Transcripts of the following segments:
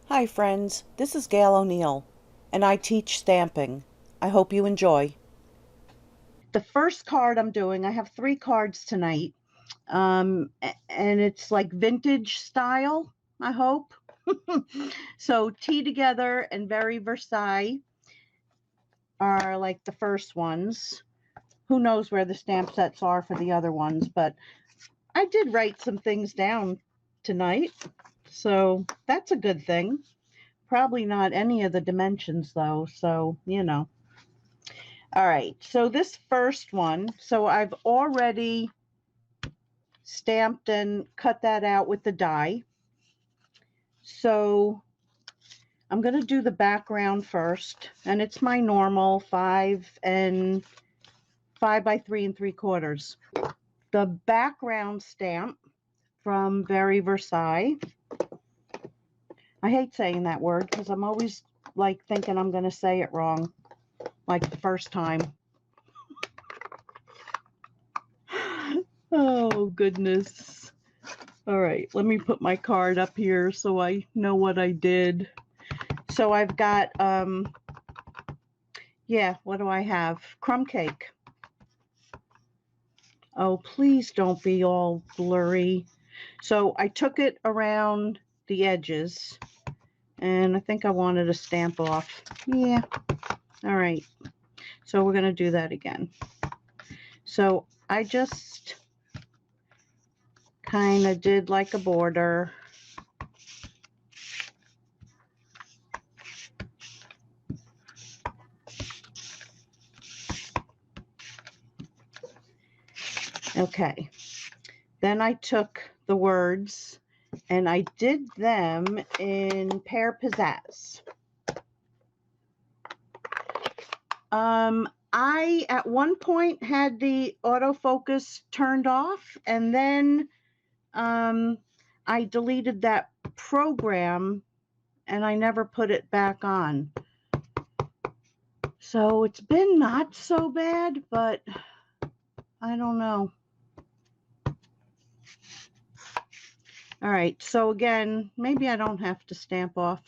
Hi friends, this is Gail O'Neill, and I teach stamping. I hope you enjoy. The first card I'm doing, I have 3 cards tonight, and it's like vintage style, I hope. So Tea Together and Very Versailles are like the first ones. Who knows where the stamp sets are for the other ones, but I did write some things down tonight, so that's a good thing. Probably not any of the dimensions though, so you know. All right, so this first one, so I've already stamped and cut that out with the die. So I'm going to do the background first, and it's my normal 5 by 3 3/4. The background stamp from Very Versailles. I hate saying that word because I'm always like thinking I'm going to say it wrong, like the first time. Oh, goodness. All right, let me put my card up here so I know what I did. So I've got, yeah, what do I have? Crumb cake. Oh, please don't be all blurry. So I took it around the edges, and I think I wanted to stamp off. Yeah, all right. So we're going to do that again. So I just kind of did like a border. Okay. Then I took the words and I did them in pear pizzazz. I at one point had the autofocus turned off, and then I deleted that program and I never put it back on. So it's been not so bad, but I don't know. All right, so again, maybe I don't have to stamp off.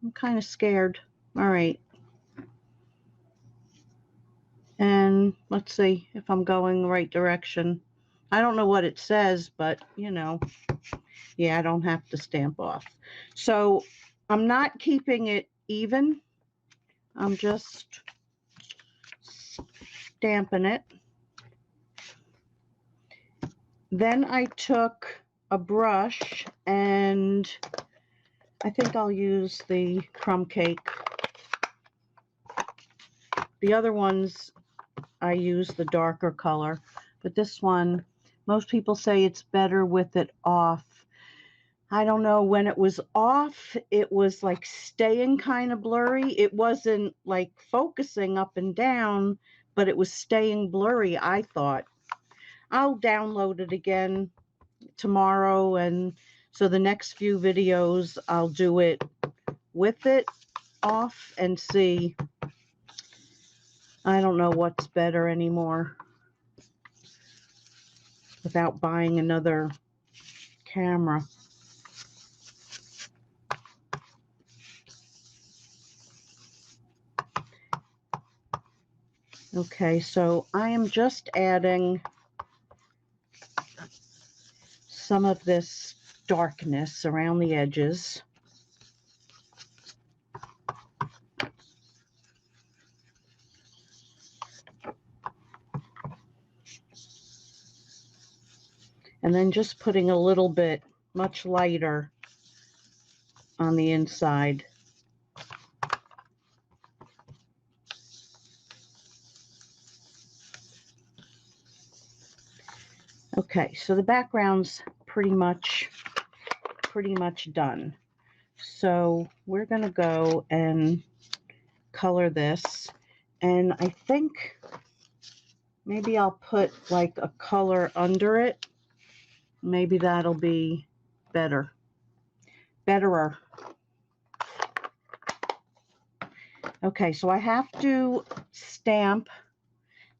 I'm kind of scared. All right. And let's see if I'm going the right direction. I don't know what it says, but you know, yeah, I don't have to stamp off. So I'm not keeping it even. I'm just stamping it. Then I took a brush, and I think I'll use the crumb cake. The other ones, I use the darker color, but this one, most people say it's better with it off. I don't know, when it was off, it was like staying kind of blurry. It wasn't like focusing up and down, but it was staying blurry, I thought. I'll download it again tomorrow, and so the next few videos I'll do it with it off and see. I don't know what's better anymore without buying another camera. Okay, so I am just adding some of this darkness around the edges. And then just putting a little bit much lighter on the inside. Okay, so the background's pretty much done. So we're going to go and color this, and I think maybe I'll put like a color under it. Maybe that'll be betterer. Okay, so I have to stamp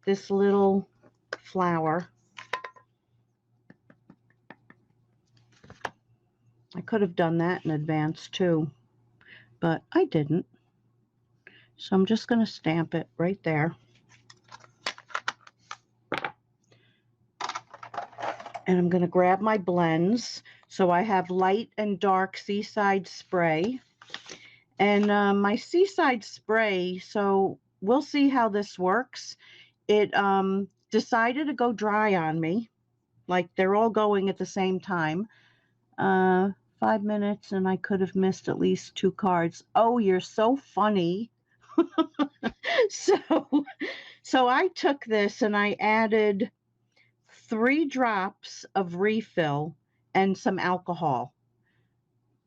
this little flower. I could have done that in advance too. but I didn't. So I'm just going to stamp it right there. And I'm going to grab my blends. So I have light and dark Seaside Spray. And my Seaside Spray, so we'll see how this works. It decided to go dry on me. Like they're all going at the same time. 5 minutes and I could have missed at least 2 cards. Oh, you're so funny. So I took this and I added 3 drops of refill and some alcohol.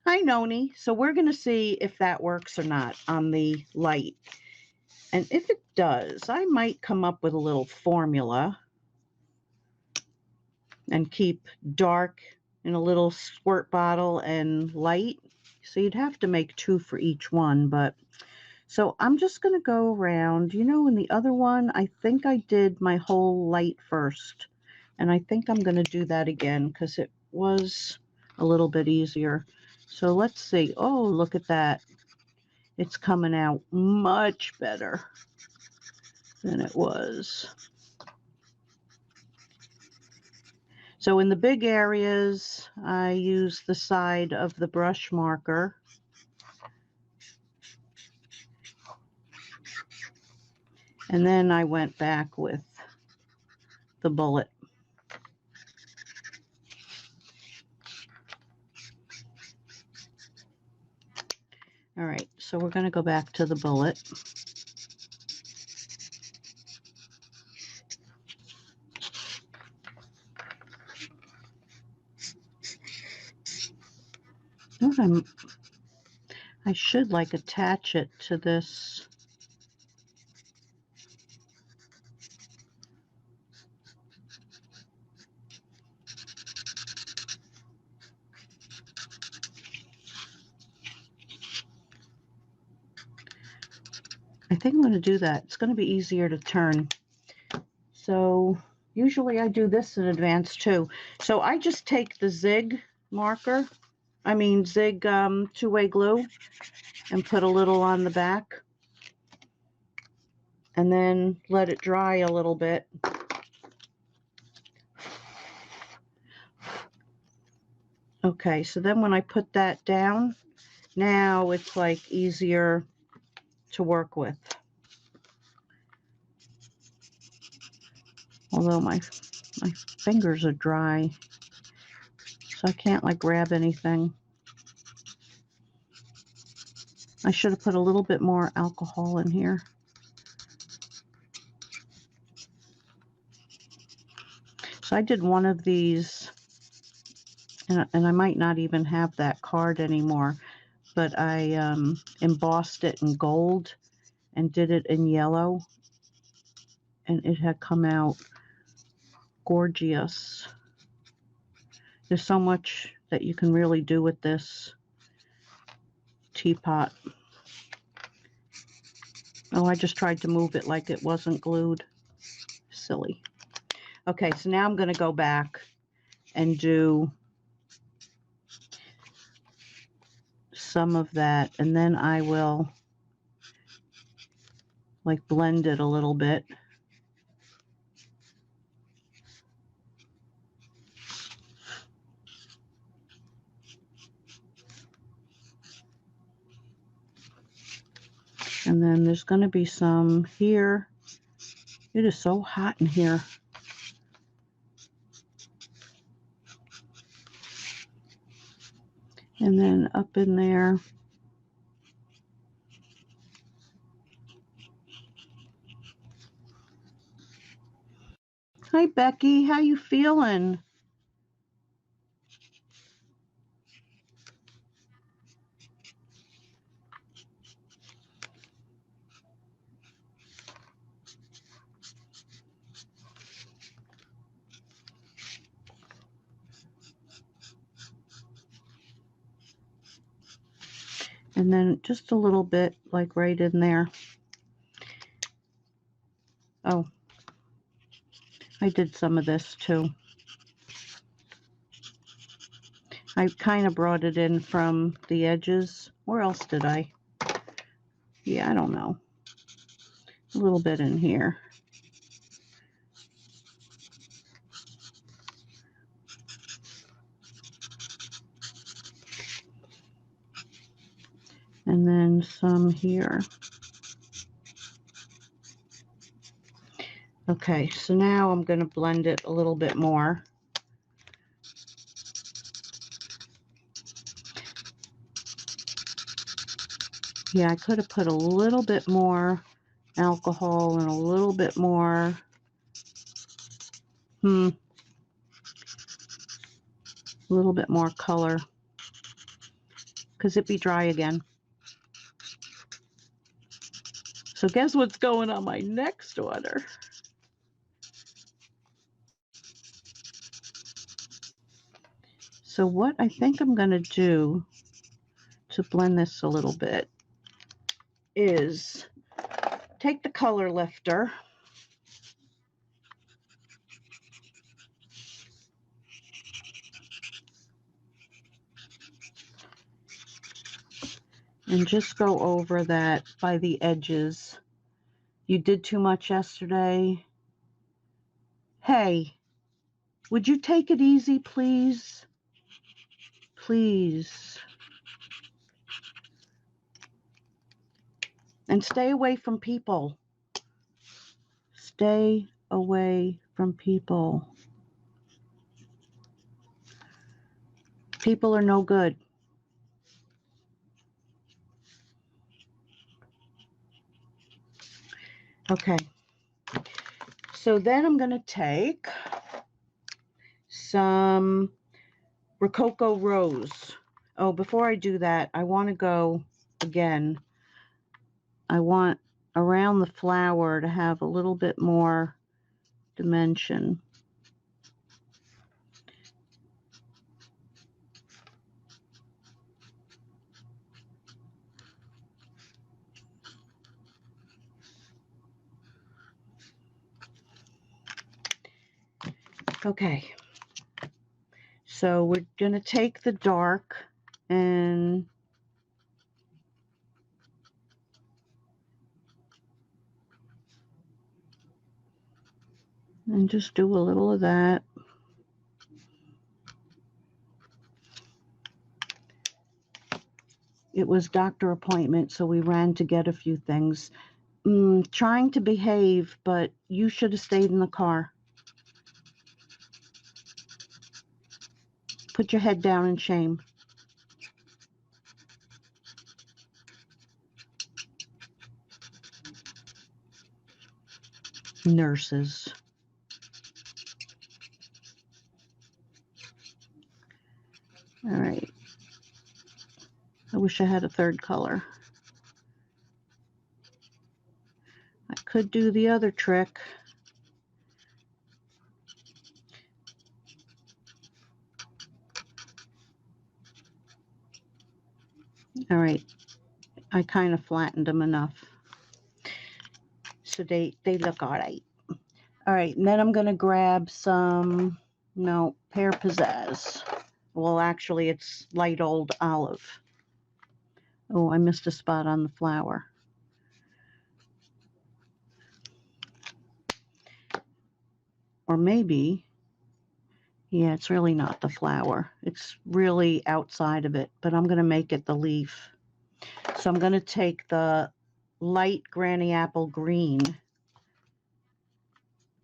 Hi, Noni. So we're going to see if that works or not on the light. And if it does, I might come up with a little formula and keep dark in a little squirt bottle and light. So you'd have to make 2 for each one, but so I'm just going to go around. You know, in the other one, I think I did my whole light first. And I think I'm going to do that again because it was a little bit easier. So let's see. Oh, look at that. It's coming out much better than it was. So in the big areas, I use the side of the brush marker. And then I went back with the bullet. All right, so we're going to go back to the bullet. I should like attach it to this. I think I'm going to do that. It's going to be easier to turn. So usually I do this in advance too. So I just take the zig marker, zig two-way glue, and put a little on the back. And then let it dry a little bit. Okay, so then when I put that down, now it's like easier to work with. Although my fingers are dry, so I can't like grab anything. I should have put a little bit more alcohol in here. So I did one of these, and I might not even have that card anymore, but I embossed it in gold and did it in yellow, and it had come out gorgeous. There's so much that you can really do with this teapot. Oh, I just tried to move it like it wasn't glued. Silly. Okay, so now I'm going to go back and do some of that, and then I will like blend it a little bit. And then there's going to be some here. It is so hot in here. And then up in there. Hi, Becky. How you feeling? And then just a little bit, like right in there. Oh, I did some of this too. I kind of brought it in from the edges. Where else did I? Yeah, I don't know. A little bit in here. And then some here. Okay, so now I'm going to blend it a little bit more. Yeah, I could have put a little bit more alcohol and a little bit more, a little bit more color, because it'd be dry again. So guess what's going on my next order? So what I think I'm going to do to blend this a little bit is take the color lifter and just go over that by the edges. You did too much yesterday. Hey, would you take it easy, please? Please. And stay away from people. Stay away from people. People are no good. Okay. So then I'm going to take some Rococo Rose. Oh, before I do that, I want to go again. I want around the flower to have a little bit more dimension. Okay. So we're going to take the dark and just do a little of that. It was doctor appointment, so we ran to get a few things. Trying to behave, but you should have stayed in the car. Put your head down in shame. Nurses. All right. I wish I had a third color. I could do the other trick. All right. I kind of flattened them enough. So they look all right. All right. And then I'm going to grab some, no, Pear Pizzazz. Well, actually, it's light old olive. Oh, I missed a spot on the flower. Or maybe, yeah, it's really not the flower. It's really outside of it, but I'm going to make it the leaf. So I'm going to take the light Granny Apple green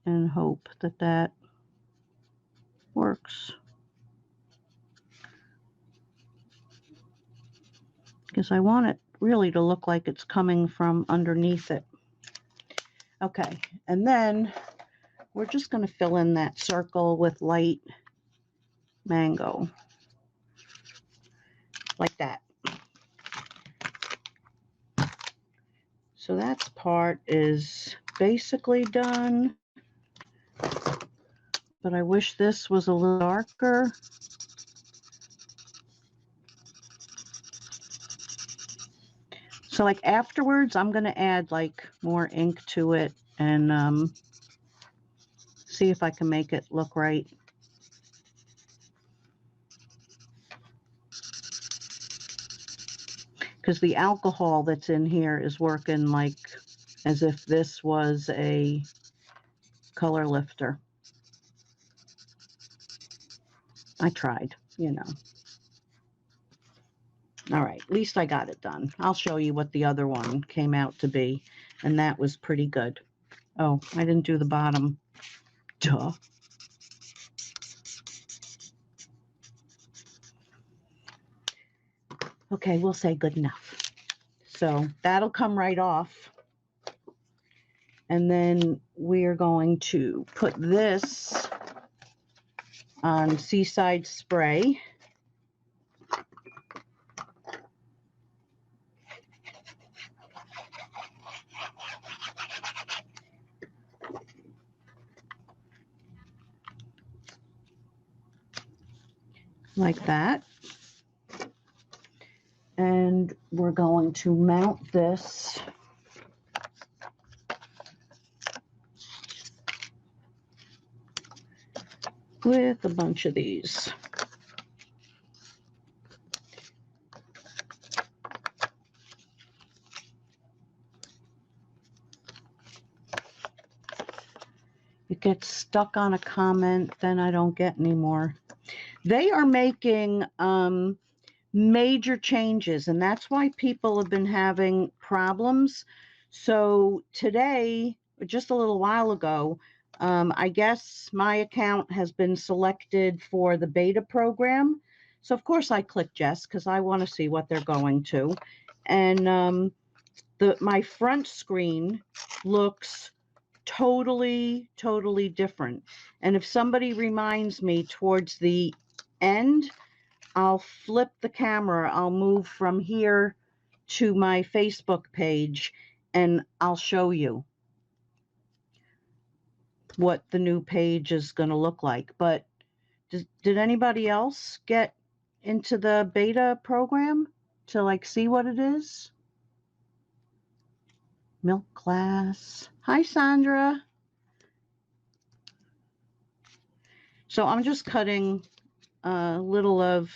and hope that that works. Because I want it really to look like it's coming from underneath it. Okay, and then we're just going to fill in that circle with light mango. Like that. So that part is basically done. But I wish this was a little darker. So like afterwards, I'm going to add like more ink to it and see if I can make it look right. because the alcohol that's in here is working like as if this was a color lifter. I tried, you know. All right, at least I got it done. I'll show you what the other one came out to be, and that was pretty good. Oh, I didn't do the bottom. Duh. Okay, we'll say good enough. So that'll come right off. And then we're going to put this on Seaside Spray. Like that. And we're going to mount this with a bunch of these. It gets stuck on a comment, then I don't get any more. They are making major changes, and that's why people have been having problems. So today, just a little while ago, I guess my account has been selected for the beta program. So of course I clicked yes, because I want to see what they're going to. And my front screen looks totally different. And if somebody reminds me towards the end, I'll flip the camera. I'll move from here to my Facebook page, and I'll show you what the new page is going to look like. But did anybody else get into the beta program to like see what it is? Milk Glass. Hi, Sandra. So I'm just cutting a little of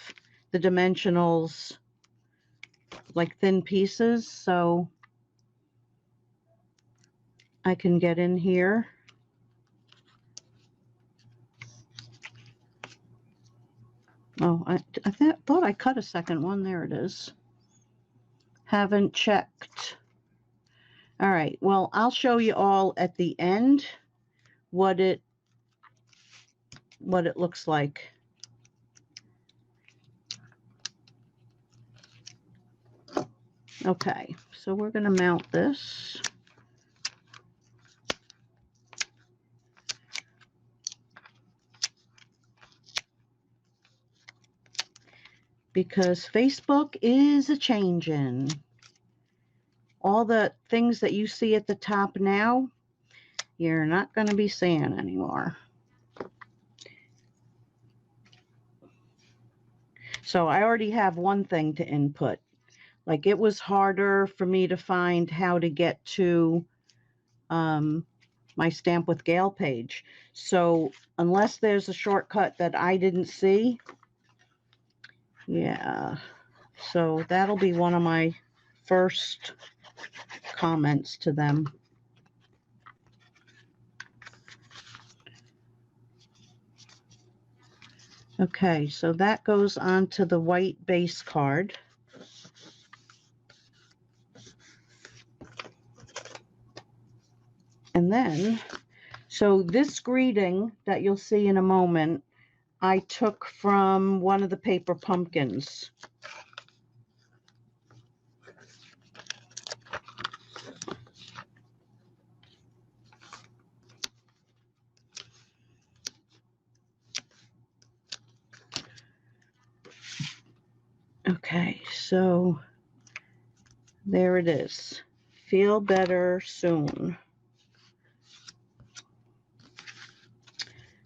the dimensionals, like thin pieces, so I can get in here. Oh, I thought I cut a second one. There it is. Haven't checked. All right, well, I'll show you all at the end what it looks like. Okay, so we're going to mount this. Because Facebook is a changing. All the things that you see at the top now, you're not going to be seeing anymore. So I already have one thing to input. Like, it was harder for me to find how to get to my Stamp with Gail page. So unless there's a shortcut that I didn't see, yeah. So that'll be one of my first comments to them. Okay, so that goes onto the white base card. And then, so this greeting that you'll see in a moment, I took from one of the paper pumpkins. Okay, so there it is. Feel better soon.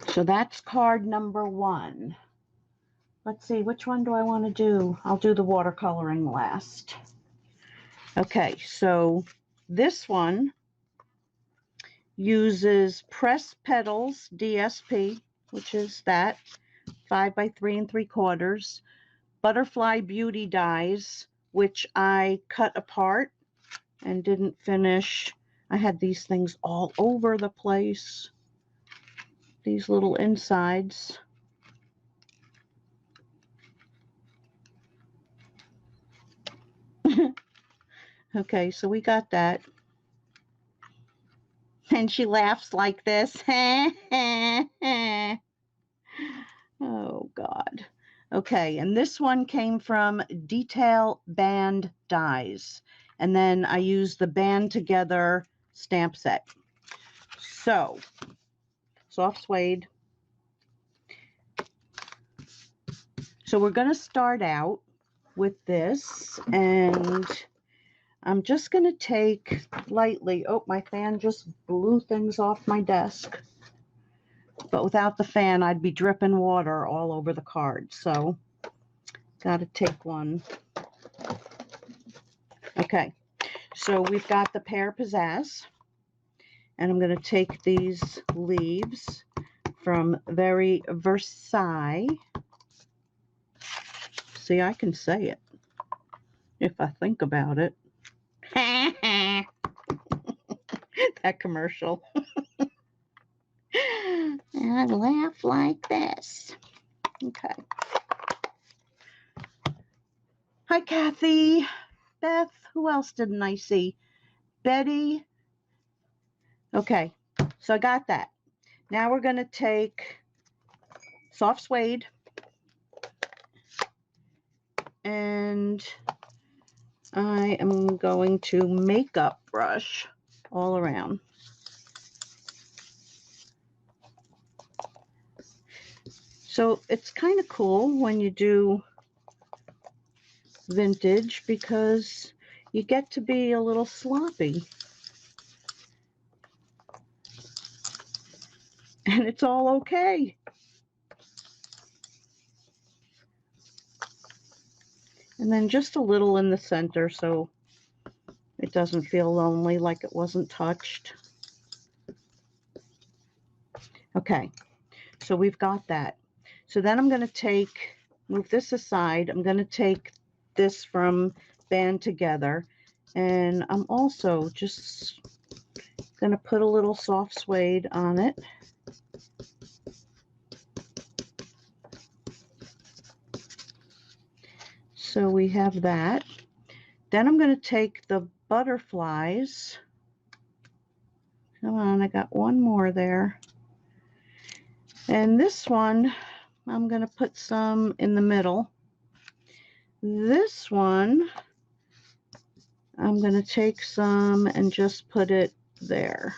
So that's card number 1. Let's see, which one do I want to do? I'll do the watercoloring last. Okay, so this one uses Press Petals DSP, which is that, 5 by 3 3/4, Butterfly Beauty dies, which I cut apart and didn't finish. I had these things all over the place, these little insides. Okay, so we got that. And she laughs like this. Oh, God. Okay, and this one came from Detail Band Dies. And then I used the Band Together stamp set. So, soft suede. So we're going to start out with this, and I'm just going to take lightly. Oh, my fan just blew things off my desk. But without the fan, I'd be dripping water all over the card. So, got to take one. Okay, so we've got the Pear Pizzazz. And I'm going to take these leaves from Very Versailles. See, I can say it if I think about it. That commercial. And I laugh like this. Okay. Hi, Kathy. Beth. Who else didn't I see? Betty. Okay. So I got that. Now we're going to take soft suede. And I am going to makeup brush all around. So it's kind of cool when you do vintage because you get to be a little sloppy. And it's all okay. And then just a little in the center so it doesn't feel lonely like it wasn't touched. Okay, so we've got that. So then I'm going to move this aside. I'm going to take this from Band Together. And I'm also just going to put a little soft suede on it. So we have that. Then I'm going to take the butterflies. Come on, I got one more there. And this one, I'm going to put some in the middle. This one, I'm going to take some and just put it there.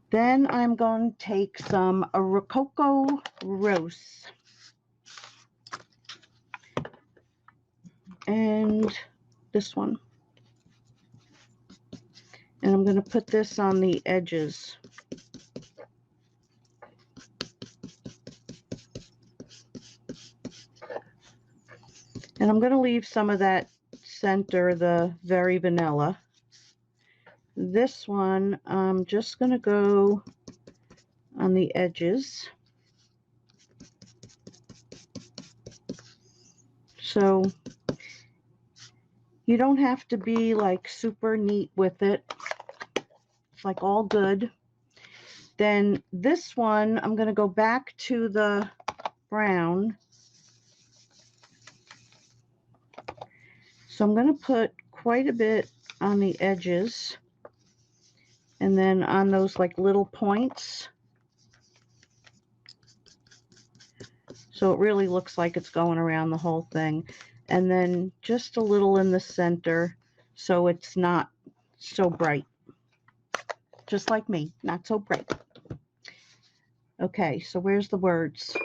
Then I'm going to take some Rococo Rose. And this one. And I'm going to put this on the edges. And I'm going to leave some of that center, the Very Vanilla. This one, I'm just going to go on the edges. So you don't have to be like super neat with it. It's like all good. Then this one, I'm going to go back to the brown. So I'm going to put quite a bit on the edges. And then on those like little points. So it really looks like it's going around the whole thing. And then just a little in the center so it's not so bright. Just like me, not so bright. Okay, so where's the words?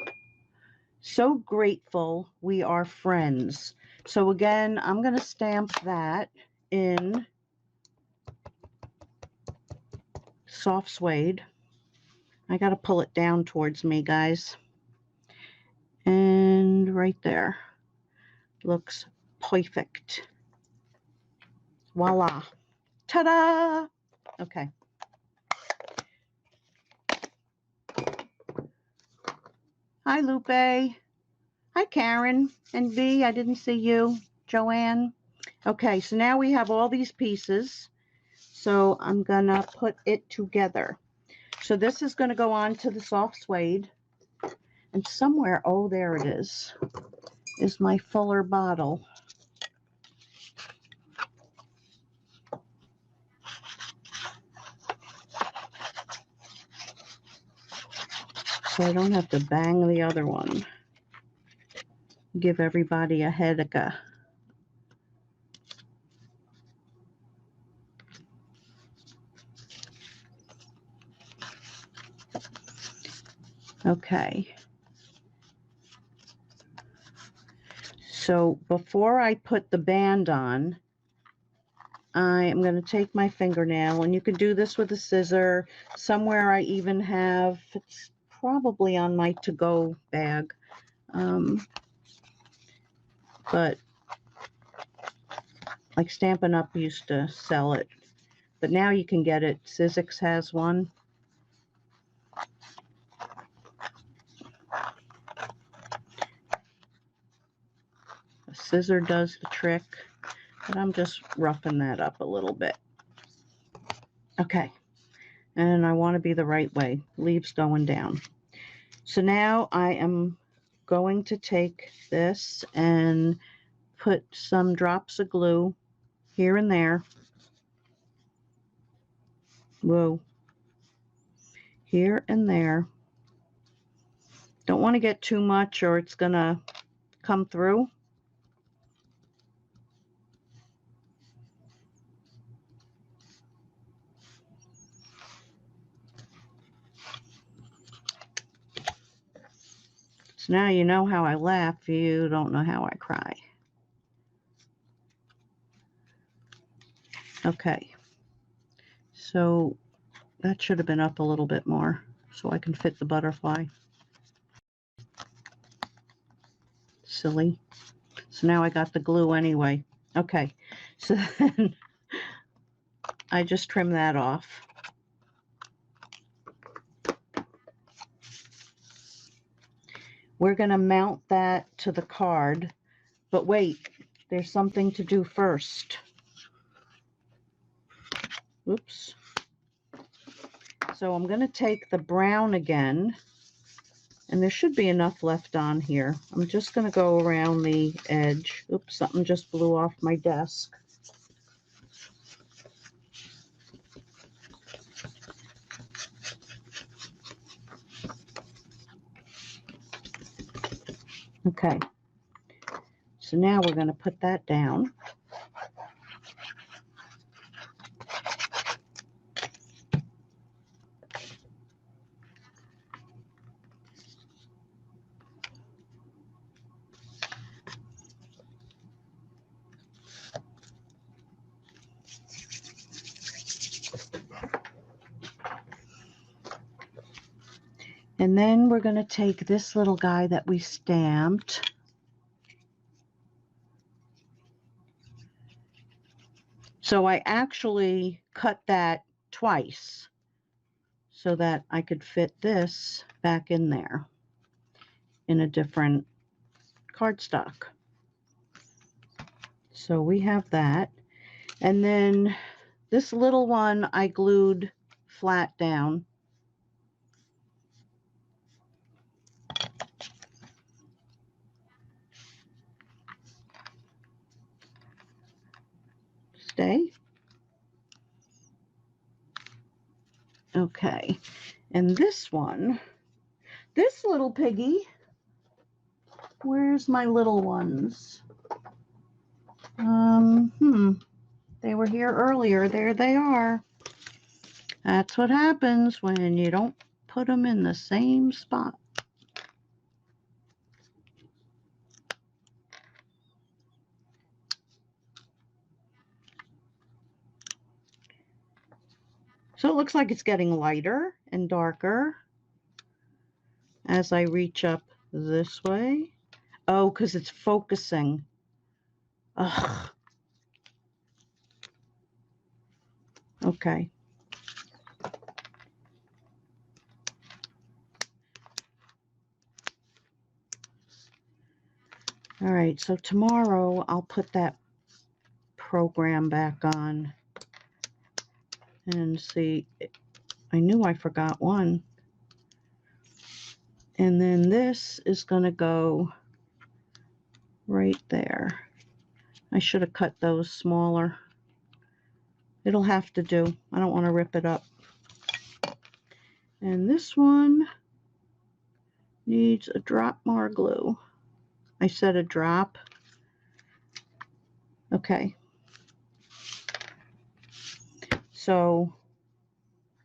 So grateful we are friends. So again, I'm going to stamp that in soft suede. I got to pull it down towards me, guys. And right there. Looks perfect. Voila. Ta-da! Okay. Hi, Lupe. Hi, Karen and V. I didn't see you. Joanne. Okay, so now we have all these pieces. So I'm going to put it together. So this is going to go on to the soft suede. And somewhere, oh, there it is my fuller bottle. So I don't have to bang the other one. Give everybody a headache. Okay. So before I put the band on, I am going to take my fingernail, and you can do this with a scissor. Somewhere I even have, it's probably on my to-go bag, but like Stampin' Up used to sell it. But now you can get it. Sizzix has one. A scissor does the trick, but I'm just roughing that up a little bit. Okay, and I want to be the right way. Leaves going down. So now I am going to take this and put some drops of glue here and there. Whoa. Here and there. Don't want to get too much or it's going to come through. So now you know how I laugh, you don't know how I cry. Okay, so that should have been up a little bit more so I can fit the butterfly. Silly. So now I got the glue anyway. Okay, so then I just trim that off. We're going to mount that to the card, but wait, there's something to do first. Oops. So I'm going to take the brown again, and there should be enough left on here. I'm just going to go around the edge. Oops, something just blew off my desk. Okay, so now we're going to put that down. And then we're going to take this little guy that we stamped. So I actually cut that twice so that I could fit this back in there in a different cardstock. So we have that. And then this little one I glued flat down. Stay. Okay. And this one, this little piggy, where's my little ones? They were here earlier. There they are. That's what happens when you don't put them in the same spot. So it looks like it's getting lighter and darker as I reach up this way. Oh, because it's focusing. Ugh. Okay. All right, so tomorrow I'll put that program back on and see. I knew I forgot one. And then this is going to go right there. I should have cut those smaller. It'll have to do. I don't want to rip it up. And this one needs a drop more glue. I said a drop. Okay. So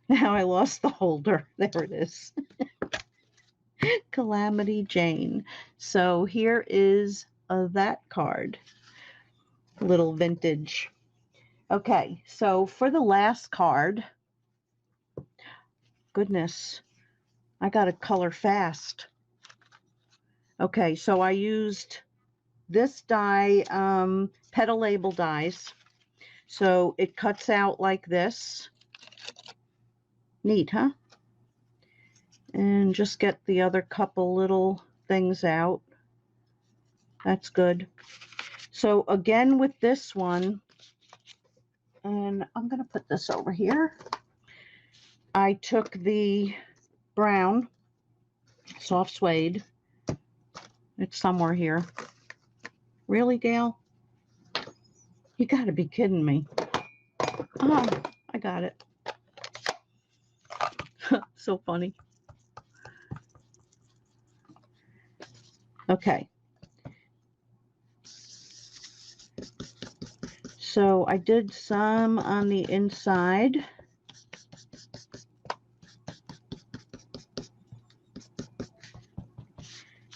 now I lost the holder. There it is. Calamity Jane. So here is that card. Little vintage. Okay, so for the last card, goodness, I got to color fast. Okay, so I used this die, petal label dies. So it cuts out like this. Neat, huh? And just get the other couple little things out. That's good. So again with this one, and I'm going to put this over here. I took the brown soft suede. It's somewhere here. Really, Gail? You got to be kidding me. Oh, I got it. So funny. Okay. So I did some on the inside.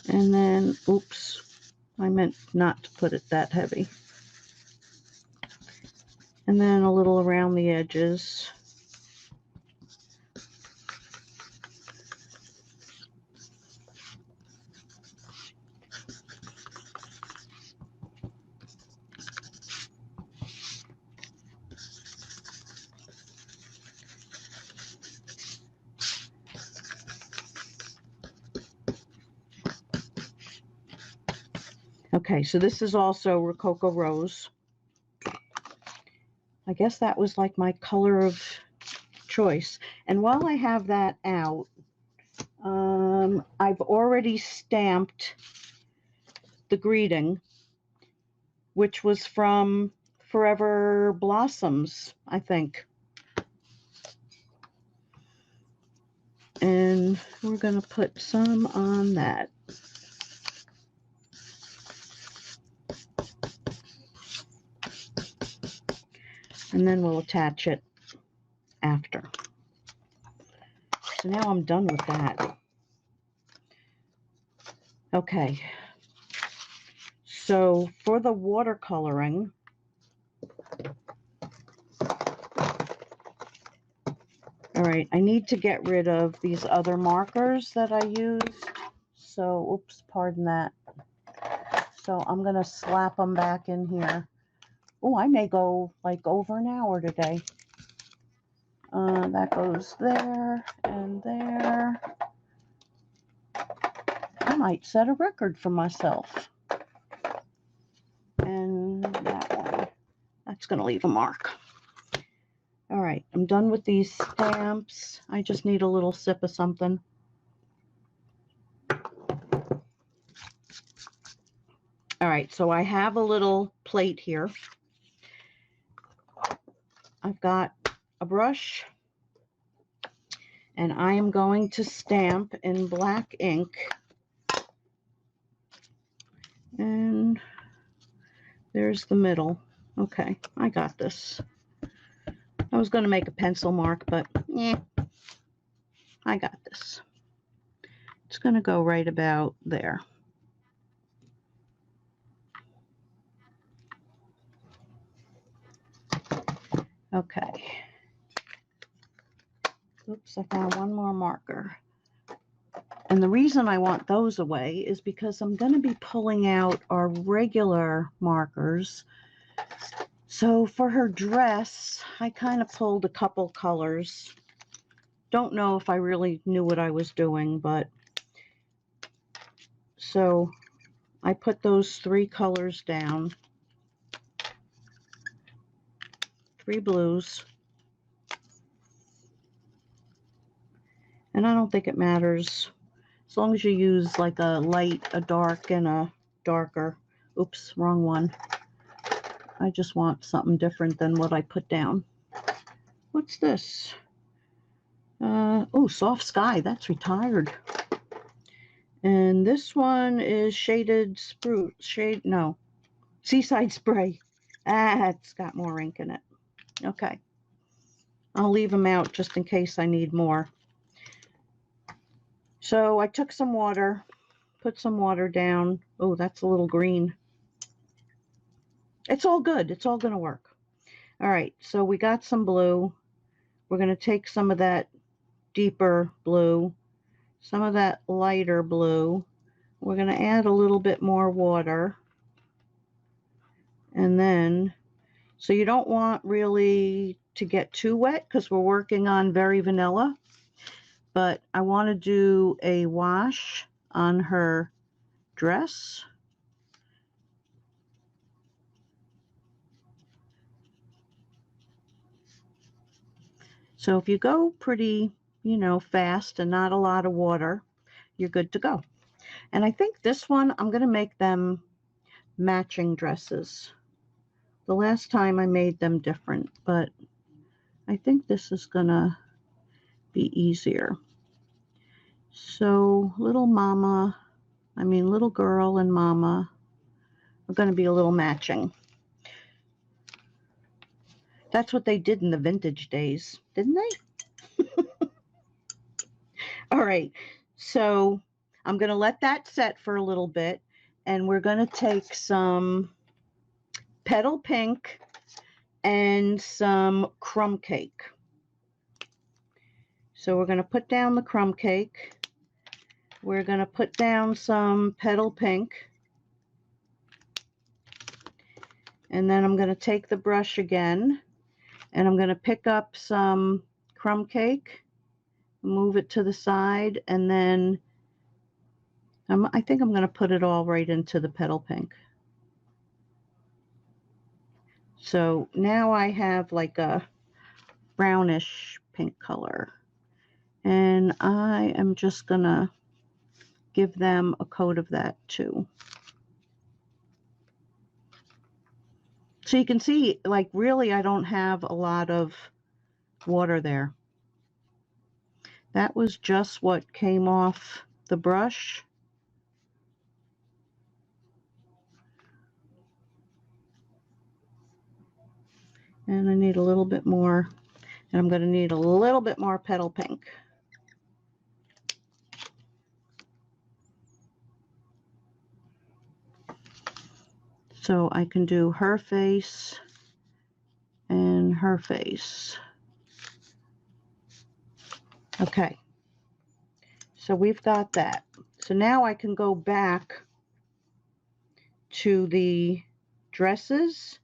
And then, oops, I meant not to put it that heavy. And then a little around the edges. Okay, so this is also Rococo Rose. I guess that was like my color of choice. And while I have that out, I've already stamped the greeting, which was from Forever Blossoms, I think. And we're going to put some on that. And then we'll attach it after. So now I'm done with that. Okay. So for the watercoloring, all right, I need to get rid of these other markers that I used. So, oops, pardon that. So I'm going to slap them back in here. Oh, I may go like over an hour today. That goes there and there. I might set a record for myself. And that one. That's going to leave a mark. All right, I'm done with these stamps. I just need a little sip of something. All right, so I have a little plate here. I've got a brush, and I am going to stamp in black ink. And there's the middle. Okay, I got this. I was going to make a pencil mark, but I got this. It's going to go right about there. Okay. Oops, I found one more marker. And the reason I want those away is because I'm going to be pulling out our regular markers. So for her dress, I kind of pulled a couple colors. Don't know if I really knew what I was doing, but so I put those 3 colors down, 3 blues, and I don't think it matters as long as you use like a light, a dark, and a darker. Oops, wrong one. I just want something different than what I put down. What's this? Oh, Soft Sky. That's retired. And this one is Shaded Spruce. Seaside Spray. Ah, it's got more ink in it. Okay. I'll leave them out just in case I need more. So I took some water, put some water down. Oh, that's a little green. It's all good. It's all going to work. All right, so we got some blue. We're going to take some of that deeper blue, some of that lighter blue. We're going to add a little bit more water. And then, so you don't want really to get too wet because we're working on Very Vanilla. But I want to do a wash on her dress. So if you go pretty, fast and not a lot of water, you're good to go. And I think this one, I'm going to make them matching dresses. The last time I made them different, but I think this is going to be easier. So little girl and mama are going to be a little matching. That's what they did in the vintage days, didn't they? All right, so I'm going to let that set for a little bit, and we're going to take some Petal Pink and some crumb cake. So we're going to put down the crumb cake. We're going to put down some Petal Pink. And then I'm going to take the brush again, and I'm going to pick up some crumb cake, move it to the side, and then I think I'm going to put it all right into the Petal Pink. So now I have like a brownish pink color. And I am just going to give them a coat of that too. So you can see, like, really I don't have a lot of water there. That was just what came off the brush. And I need a little bit more. And I'm going to need a little bit more Petal Pink. So I can do her face and her face. Okay. So we've got that. So now I can go back to the dresses.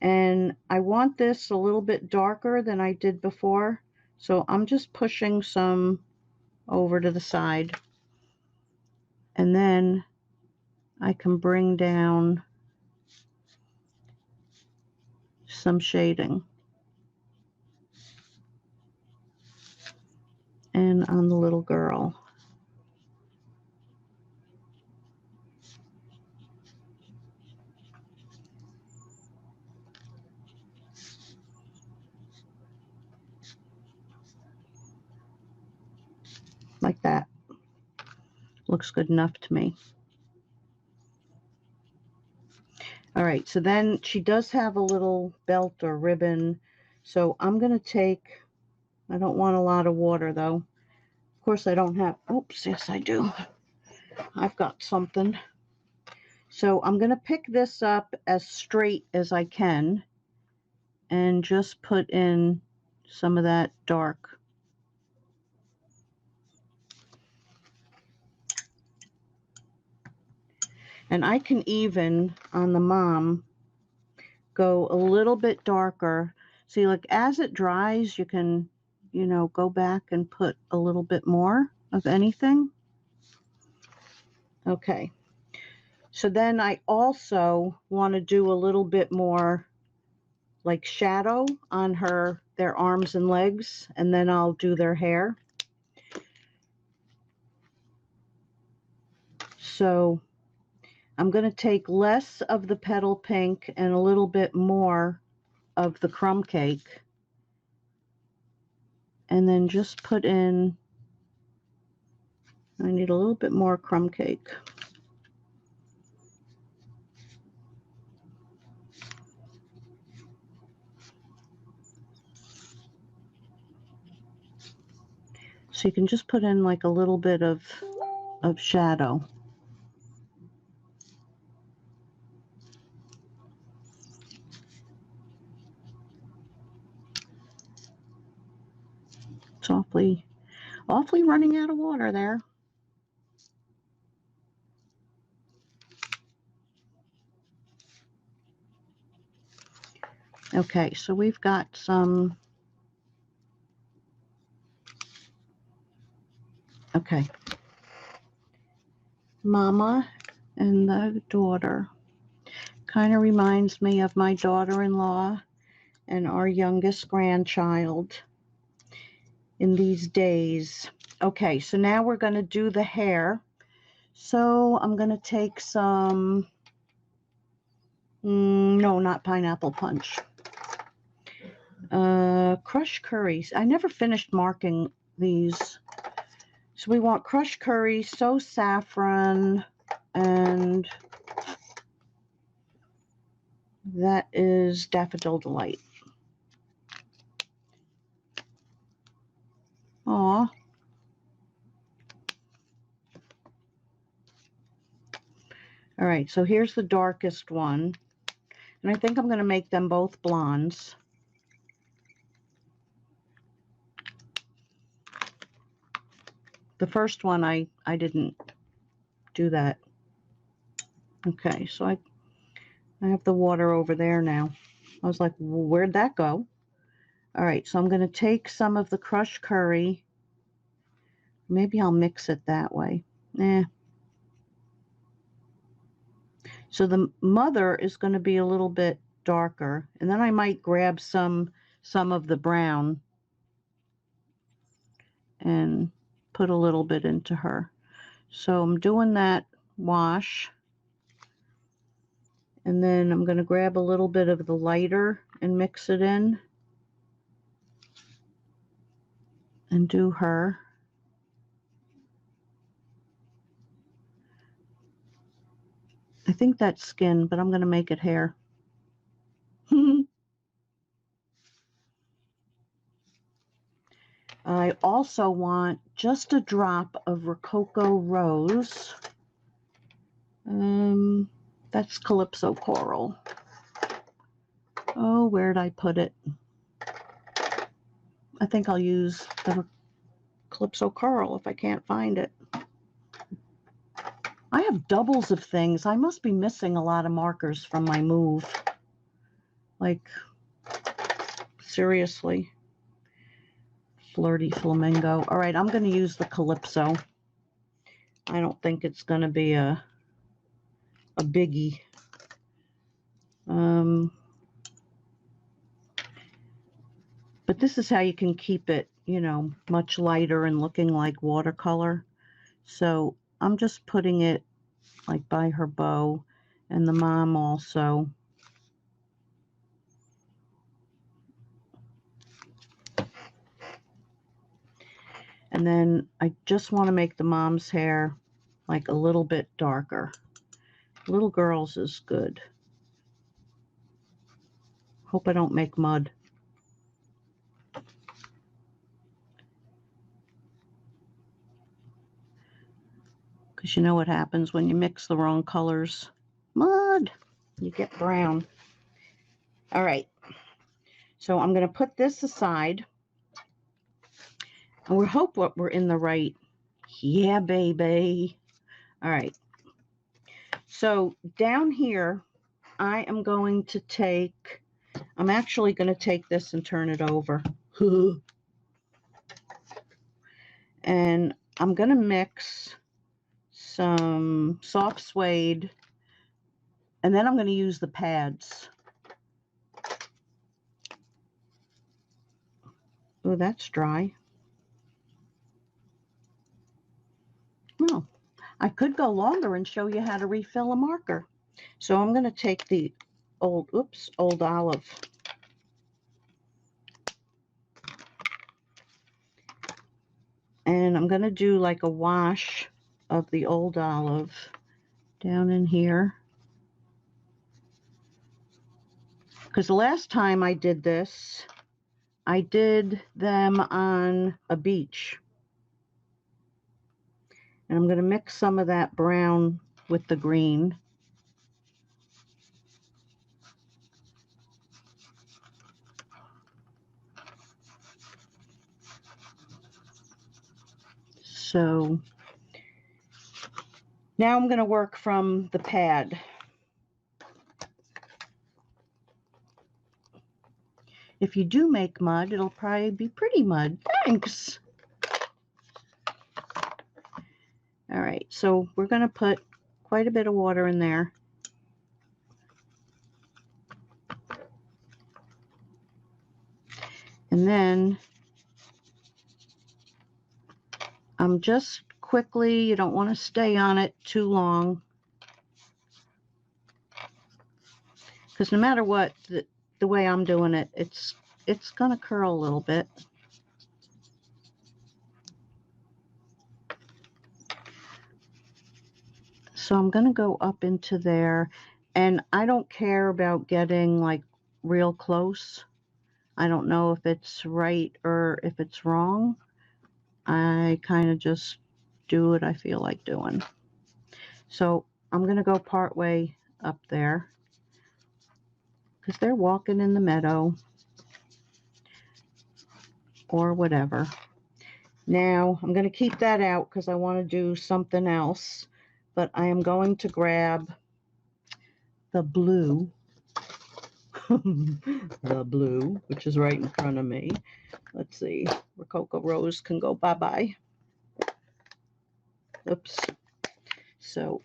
And I want this a little bit darker than I did before. So I'm just pushing some over to the side. And then I can bring down some shading. And on the little girl. Like that. Looks good enough to me. All right, so then she does have a little belt or ribbon. So I'm going to take, I don't want a lot of water though. Of course I don't have, oops, yes I do. I've got something. So I'm going to pick this up as straight as I can and just put in some of that dark. And I can even, on the mom, go a little bit darker. See, like as it dries, you can, go back and put a little bit more of anything. Okay. So then I also want to do a little bit more like shadow on their arms and legs, and then I'll do their hair. So I'm going to take less of the petal pink and a little bit more of the crumb cake, and then just put in, I need a little bit more crumb cake. So you can just put in like a little bit of shadow. It's awfully running out of water there. Okay, so we've got some. Okay. Mama and the daughter. Kind of reminds me of my daughter-in-law and our youngest grandchild in these days. Okay, so now we're going to do the hair. So I'm going to take some, no, not pineapple punch. Crushed curries. I never finished marking these. So we want crushed curry, so saffron, and that is Daffodil Delight. Aw. All right, so here's the darkest one. And I think I'm going to make them both blondes. The first one, I didn't do that. Okay, so I have the water over there now. I was like, well, where'd that go? All right, so I'm going to take some of the crushed curry. Maybe I'll mix it that way. So the mother is going to be a little bit darker. And then I might grab some of the brown and put a little bit into her. So I'm doing that wash. And then I'm going to grab a little bit of the lighter and mix it in and do her. I think that's skin, but I'm going to make it hair. I also want just a drop of Rococo Rose. That's Calypso Coral. Oh, where'd I put it? I think I'll use the Calypso Coral if I can't find it. I have doubles of things. I must be missing a lot of markers from my move. Like, seriously. Flirty Flamingo. All right, I'm going to use the Calypso. I don't think it's going to be a biggie. But this is how you can keep it, you know, much lighter and looking like watercolor. So I'm just putting it like by her bow, and the mom also. And then I just want to make the mom's hair like a little bit darker. Little girl's is good. Hope I don't make mud. Because you know what happens when you mix the wrong colors. Mud! You get brown. All right. So I'm going to put this aside. And we hope we're in the right. Yeah, baby. All right. So down here, I am going to take, I'm actually going to take this and turn it over. And I'm going to mix some soft suede And then I'm going to use the pads. Oh, that's dry. Well, I could go longer and show you how to refill a marker. So I'm going to take the old olive. And I'm going to do like a wash of the old olive down in here. Because the last time I did this, I did them on a beach. And I'm going to mix some of that brown with the green. So now I'm going to work from the pad. If you do make mud, it'll probably be pretty mud. Thanks. All right, so we're going to put quite a bit of water in there. And then I'm just quickly, you don't want to stay on it too long, because no matter what, the way I'm doing it, it's going to curl a little bit. So I'm going to go up into there, and I don't care about getting like real close. I don't know if it's right or if it's wrong. I kind of just do what I feel like doing. So I'm going to go part way up there because they're walking in the meadow or whatever. Now I'm going to keep that out because I want to do something else, but I am going to grab the blue, the blue, which is right in front of me. Let's see, Rococo Rose can go bye-bye. Oops. So,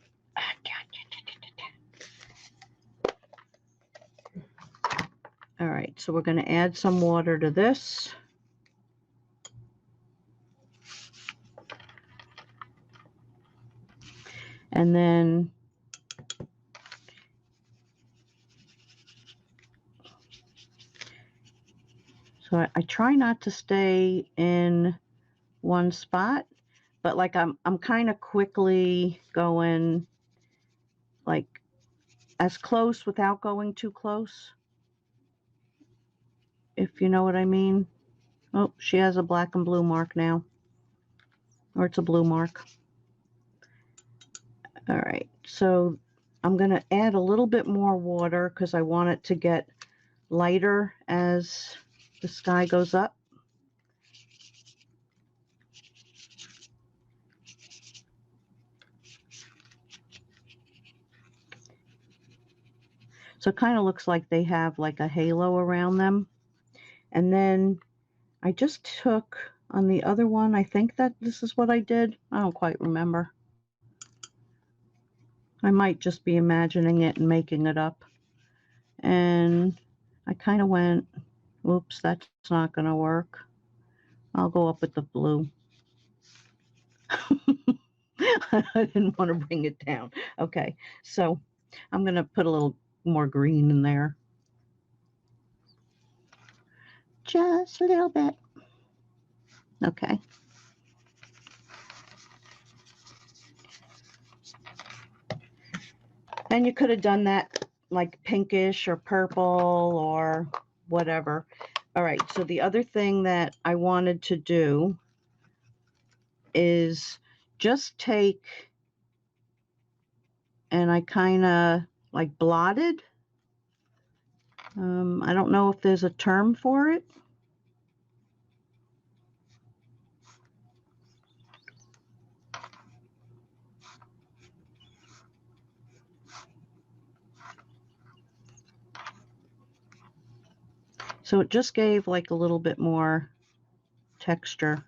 all right, so we're going to add some water to this. And then so I try not to stay in one spot, but like I'm kind of quickly going like as close without going too close, if you know what I mean. Oh, she has a black and blue mark now, or it's a blue mark. All right, so I'm going to add a little bit more water because I want it to get lighter as the sky goes up. So it kind of looks like they have like a halo around them. And then I just took on the other one, I think that this is what I did. I don't quite remember. I might just be imagining it and making it up. And I kind of went, oops, that's not going to work. I'll go up with the blue. I didn't want to bring it down. Okay, so I'm going to put a little more green in there. Just a little bit. Okay. And you could have done that like pinkish or purple or whatever. All right, so the other thing that I wanted to do is just take, and I kind of like blotted. I don't know if there's a term for it. So it just gave like a little bit more texture.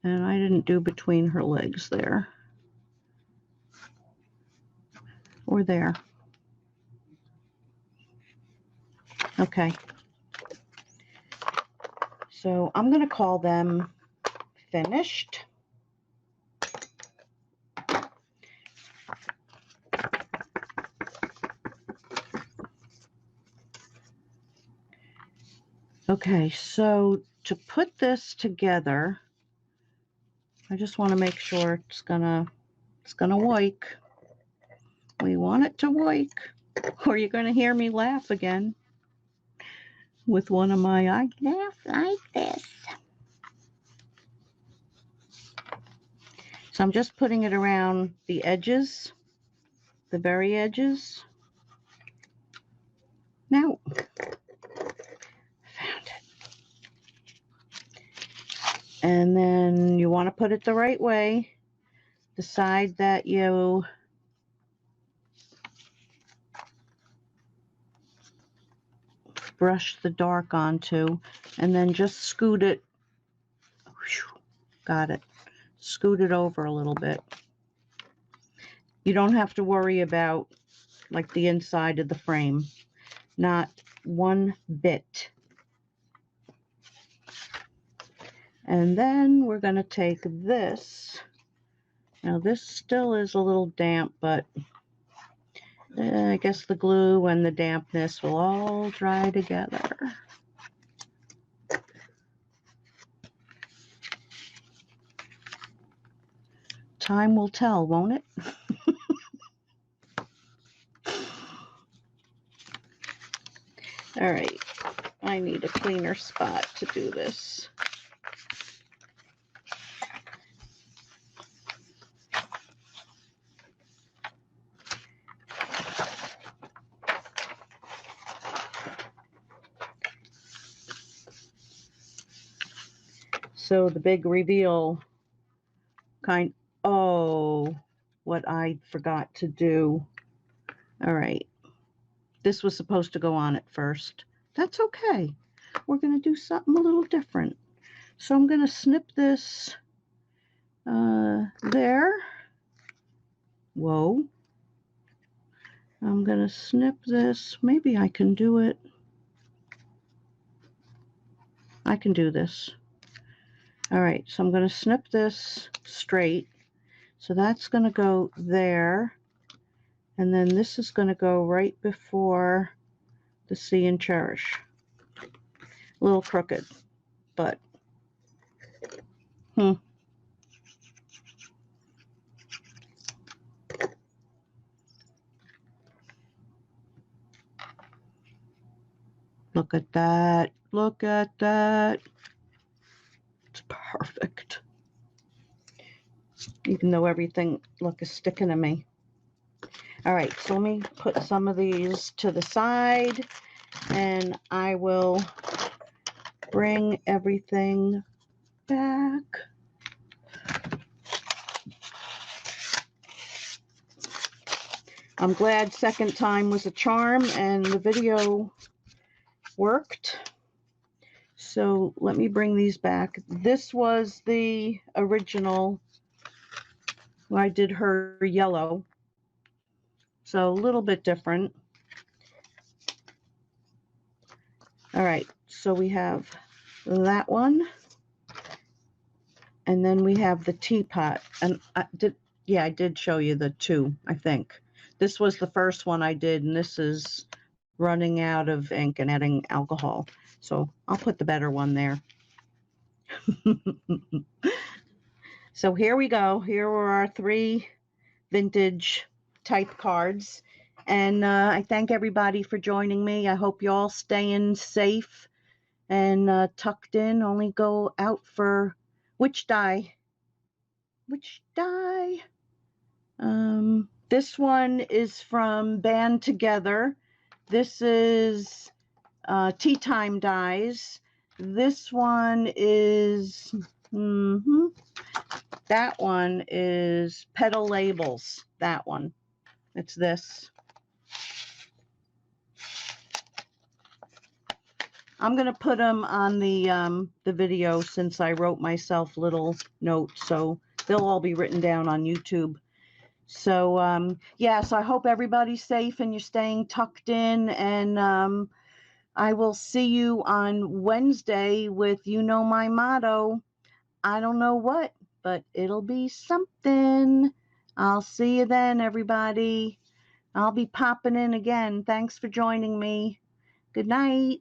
And I didn't do between her legs there. Or there. Okay. So I'm going to call them finished. Okay, so to put this together, I just want to make sure it's gonna work. We want it to work, or you're gonna hear me laugh again with one of my I laugh like this. So I'm just putting it around the edges, the very edges. Now, found it. And then you want to put it the right way, the side that you brush the dark onto, and then just scoot it. Got it. Scoot it over a little bit. You don't have to worry about like the inside of the frame. Not one bit. And then we're going to take this. Now this still is a little damp, but I guess the glue and the dampness will all dry together. Time will tell, won't it? All right, I need a cleaner spot to do this. So the big reveal oh, what I forgot to do. All right. This was supposed to go on at first. That's okay. We're going to do something a little different. So I'm going to snip this there. Whoa. I'm going to snip this. Maybe I can do it. I can do this. All right, so I'm going to snip this straight. So that's going to go there. And then this is going to go right before the See and Cherish. A little crooked, but Look at that. Look at that. It's perfect. Even though everything, look, is sticking to me. All right, so let me put some of these to the side, and I will bring everything back. I'm glad second time was a charm and the video worked. So let me bring these back. This was the original. I did her yellow. So a little bit different. All right, so we have that one. And then we have the teapot. And I did show you the two, I think. This was the first one I did, and this is running out of ink and adding alcohol. So I'll put the better one there. So here we go. Here are our 3 vintage type cards. And I thank everybody for joining me. I hope you all staying safe and tucked in. Only go out for which die? Which die? This one is from Band Together. This is Tea Time Dies. This one is, that one is Petal Labels. That one. It's this. I'm going to put them on the video since I wrote myself little notes, so they'll all be written down on YouTube. So, yeah, so I hope everybody's safe and you're staying tucked in, and I will see you on Wednesday with you know my motto. I don't know what, but it'll be something. I'll see you then, everybody. I'll be popping in again. Thanks for joining me. Good night.